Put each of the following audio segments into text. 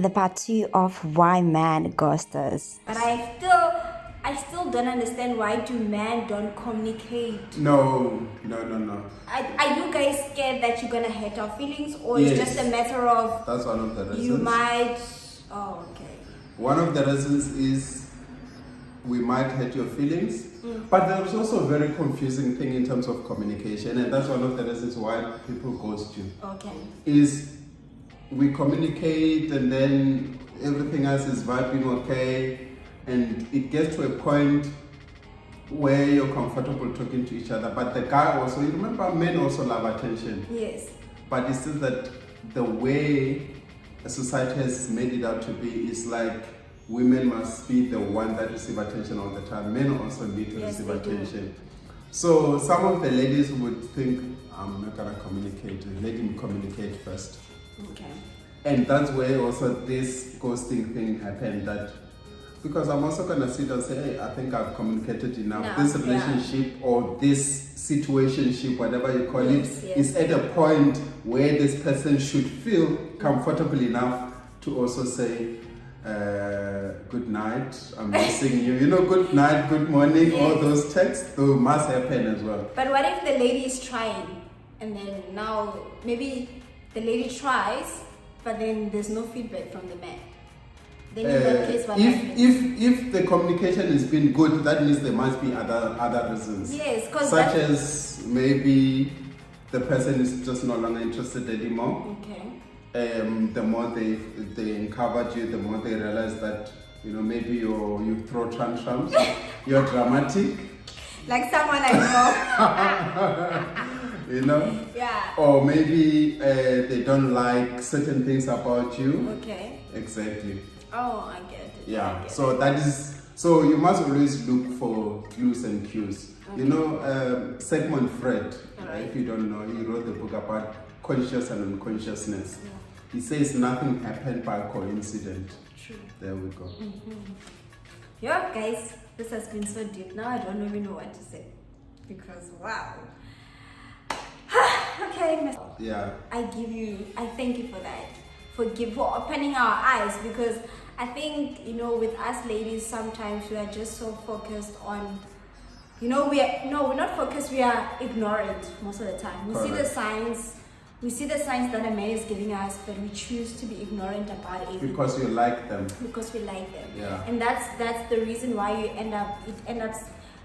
the part 2 of why man ghosts us. But I still don't understand why do men don't communicate. No. Are you guys scared that you're gonna hurt our feelings, or Yes. it's just a matter of That's one of the reasons. you might? Oh, okay. One of the reasons is we might hurt your feelings, but there's also a very confusing thing in terms of communication, and that's one of the reasons why people ghost you. Okay. Is we communicate and then everything else is vibing okay, and it gets to a point where you're comfortable talking to each other, but the guy also, you remember, men also love attention. Yes. But it's just that the way society has made it out to be is like women must be the one that receive attention all the time. Men also need to Yes, receive they do. attention. So some of the ladies would think, I'm not gonna communicate, let him communicate first. Okay. And that's where also this ghosting thing happened, that because I'm also gonna sit and say, hey, I think I've communicated enough. No, This yeah. relationship or this situationship, whatever you call Yes, it, yes. is at a point where this person should feel comfortable enough to also say, good night, I'm missing you. You know, good night, good morning, all Yes. those texts, they must happen as well. But what if the lady is trying, and then now maybe the lady tries, but then there's no feedback from the man? Then in that case, what happens? If the communication has been good, that means there must be other reasons. Yes, because Such as maybe the person is just no longer interested anymore. Okay. The more they uncovered you, the more they realize that, you know, maybe you throw tantrums, you're dramatic, Like someone I know. you know, Yeah. or maybe they don't like certain things about you. Okay. Exactly. Oh, I get it. I Yeah. get So it. that is. So you must always look for clues and cues. You know, Sigmund Freud. Alright. If you don't know, he wrote the book about conscious and unconsciousness. Yeah. He says nothing happened by coincidence. True. There we go. Yeah, guys, this has been so deep. Now I don't even know what to say, because wow. Okay, Mr. Yeah. I thank you for that, for opening our eyes, because I think, you know, with us ladies, sometimes we are just so focused on, you know, we're not focused, we are ignorant most of the time. We see the Correct. signs, that a man is giving us, but we choose to be ignorant about everything. Because you like them. Because we like them. Yeah. And that's the reason why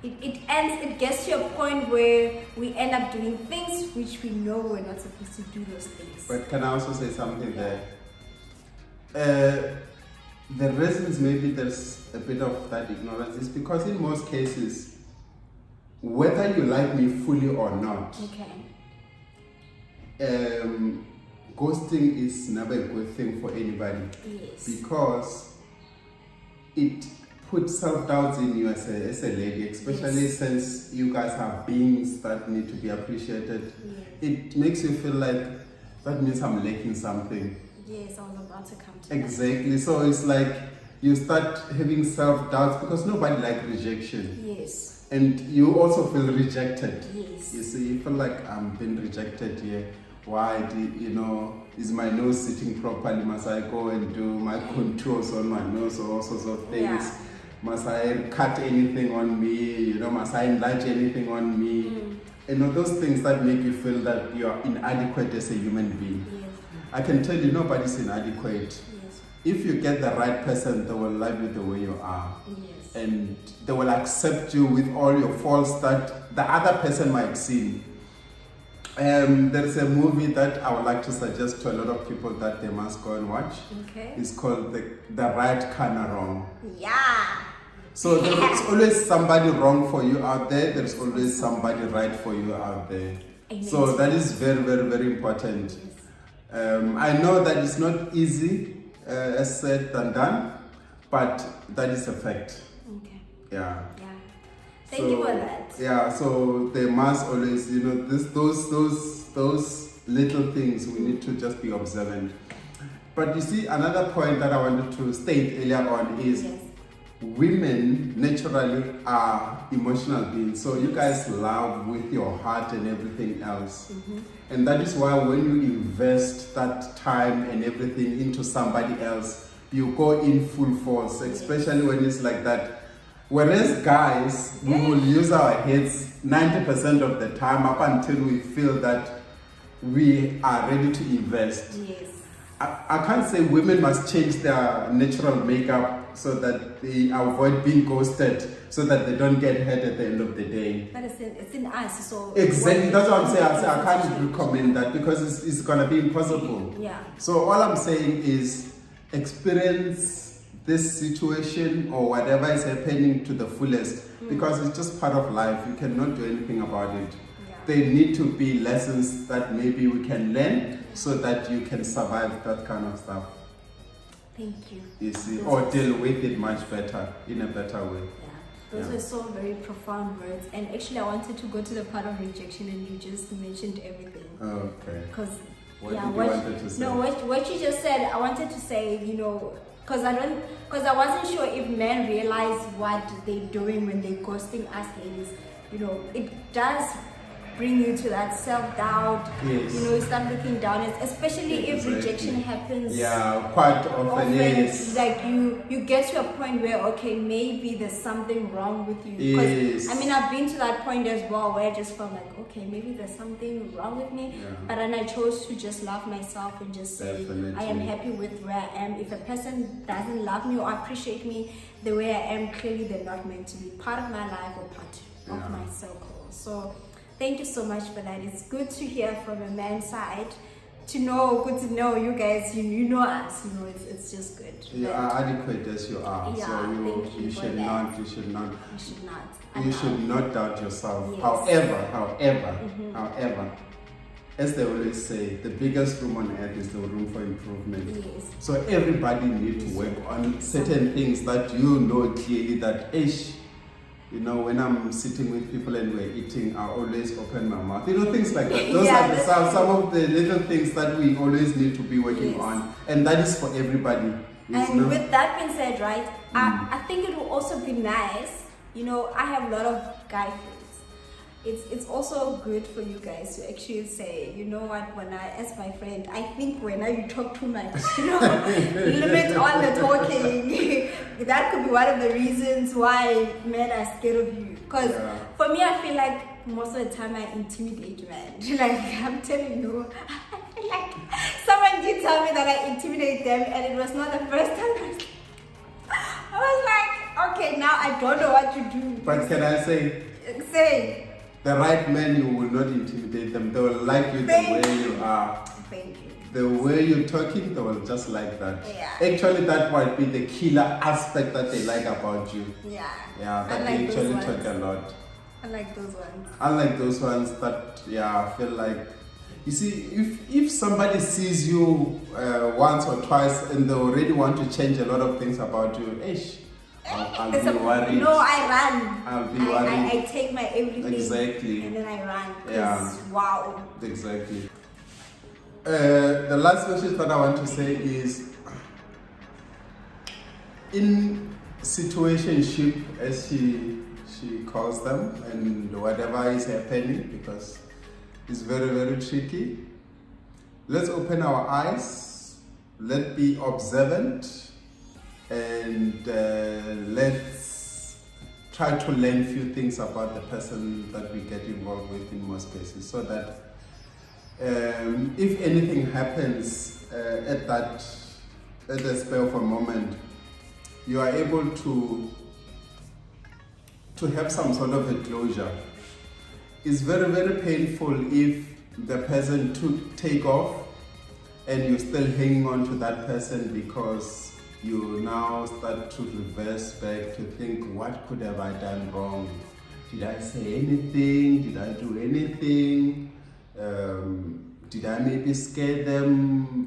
it gets to a point where we end up doing things which we know we're not supposed to do those things. But can I also say something there? The reasons maybe there's a bit of that ignorance is because in most cases, whether you like me fully or not, Okay. ghosting is never a good thing for anybody, Yes. because it puts self-doubt in you as a lady, especially Yes. since you guys are beings that need to be appreciated. Yes. It makes you feel like that means I'm lacking something. Yes, I was about to come to that. Exactly. So it's like you start having self-doubts because nobody likes rejection. Yes. And you also feel rejected. Yes. You see, you feel like I'm being rejected here. Why, is my nose sitting properly? Must I go and do my contours on my nose or all sorts of things? Yeah. Must I cut anything on me? Must I enlarge anything on me? Those things that make you feel that you are inadequate as a human being. Yes. I can tell you nobody's inadequate. Yes. If you get the right person, they will love you the way you are. Yes. And they will accept you with all your faults that the other person might see. There's a movie that I would like to suggest to a lot of people that they must go and watch. Okay. It's called The Right Kinda Wrong. Yeah. So there's always somebody wrong for you out there. There's always somebody right for you out there. Amen. So that is very, very, very important. I know that it's not easy, as said than done, but that is a fact. Okay. Yeah. Yeah. Thank you for that. Yeah, so they must always, those little things we need to just be observant. But you see, another point that I wanted to state earlier on is Yes. women naturally are emotional beings, so you guys love with your heart and everything else. And that is why when you invest that time and everything into somebody else, you go in full force, especially when it's like that. Whereas guys, we will use our heads 90% of the time up until we feel that we are ready to invest. Yes. I can't say women must change their natural makeup so that they avoid being ghosted, so that they don't get hurt at the end of the day. But it's in us, so Exactly, that's what I'm saying. I can't recommend that because it's gonna be impossible. Yeah. So all I'm saying is experience this situation or whatever is happening to the fullest, because it's just part of life. You cannot do anything about it. Yeah. There need to be lessons that maybe we can learn so that you can survive that kind of stuff. Thank you. You see, or deal with it much better, in a better way. Yeah. Those Yeah. were so very profound words. And actually, I wanted to go to the part of rejection, and you just mentioned everything. Okay. Because What did you wanted to say? No, what you just said, I wanted to say, because I wasn't sure if men realize what they're doing when they're ghosting us ladies. It does bring you to that self-doubt. Yes. You start looking down, especially if Exactly. rejection happens. Yeah, quite often, yes. Like you get to a point where, okay, maybe there's something wrong with you. 'Cause, Yes. I mean, I've been to that point as well where I just felt like, okay, maybe there's something wrong with me. Yeah. But then I chose to just love myself and just say, Definitely. I am happy with where I am. If a person doesn't love me or appreciate me the way I am, clearly they're not meant to be part of my life or part Yeah. of my circle. So thank you so much for that. It's good to hear from a man's side. Good to know you guys. You know us. It's just good. You But are adequate as you are. Yeah, so thank you you for should that. not, you should not, you should not. doubt yourself. Yes. However, as they always say, the biggest room on earth is the room for improvement. Yes. So everybody needs to work on certain things that you know clearly that, when I'm sitting with people and we're eating, I always open my mouth. Things like that. Those Yeah, are some of the little things that we always need to be working Yes. on. And that is for everybody. And with that being said, right, I think it will also be nice. I have a lot of guy friends. It's also good for you guys to actually say, you know what, when as my friend, I think when you talk too much, limit all the talking. That could be one of the reasons why men are scared of you. Because for me, I feel like most of the time I intimidate men. Like, I'm telling you, I feel like someone did tell me that I intimidate them, and it was not the first time. I was like, okay, now I don't know what to do. But can I say, the right men, you will not intimidate them. They will like you the way you are. Thank you. The way you're talking, they will just like that. Yeah. Actually, that might be the killer aspect that they like about you. Yeah. Yeah, that Unlike they actually those talk a ones. lot. I like those ones. Unlike those ones that, I feel like, you see, if somebody sees you once or twice and they already want to change a lot of things about you, I'll be worried. No, I run. I'll be worried. I take my everything. Exactly. And then I run. Yeah. Wow. Exactly. The last message that I want to say is, in situationship, as she calls them, and whatever is happening, because it's very, very tricky, let's open our eyes, let's be observant, and let's try to learn few things about the person that we get involved with in most cases, so that if anything happens at the spur of a moment, you are able to have some sort of a closure. It's very, very painful if the person take off and you're still hanging on to that person because you now start to reverse back to think, what could have I done wrong? Did I say anything? Did I do anything? Did I maybe scare them?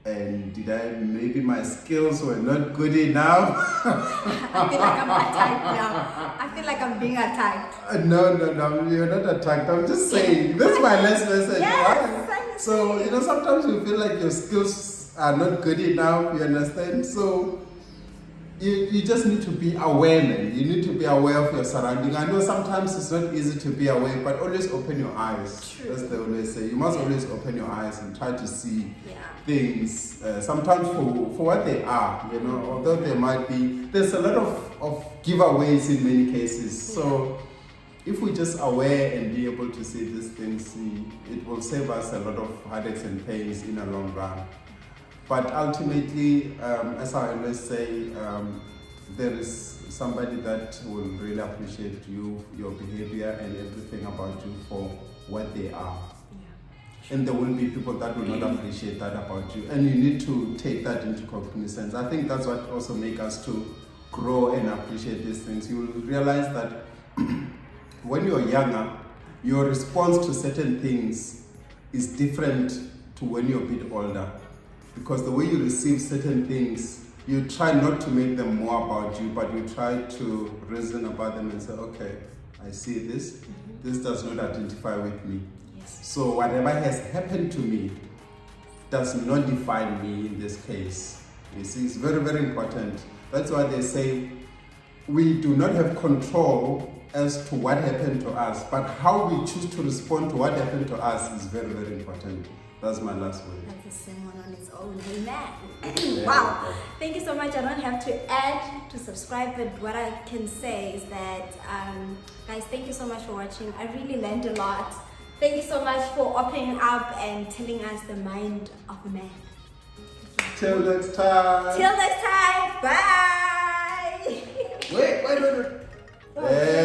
And maybe my skills were not good enough? I feel like I'm attacked now. I feel like I'm being attacked. No, you're not attacked. I'm just saying, this is my last message. Yes, Right? So, sometimes you feel like your skills are not good enough, you understand? So, you just need to be aware, man. You need to be aware of your surrounding. I know sometimes it's not easy to be aware, but always open your eyes. True. That's the always say. You must always open your eyes and try to see Yeah. things, sometimes for what they are, you know, although there might be, there's a lot of giveaways in many cases. So if we just aware and be able to see these things, it will save us a lot of headaches and pains in the long run. But ultimately, as I always say, there is somebody that will really appreciate you, your behavior and everything about you for what they are. And there will be people that will not appreciate that about you. And you need to take that into cognizance. I think that's what also makes us to grow and appreciate these things. You will realize that when you're younger, your response to certain things is different to when you're a bit older. Because the way you receive certain things, you try not to make them more about you, but you try to reason about them and say, okay, I see this. This does not identify with me. Yes. So whatever has happened to me does not define me in this case. You see, it's very, very important. That's why they say we do not have control as to what happened to us, but how we choose to respond to what happened to us is very, very important. That's my last word. That's a sermon on its own. Amen. Yeah. Wow. Thank you so much. I don't have to add to subscribe, but what I can say is that, guys, thank you so much for watching. I really learned a lot. Thank you so much for opening up and telling us the mind of a man. Till next time. Till next time. Bye. Wait. Hey.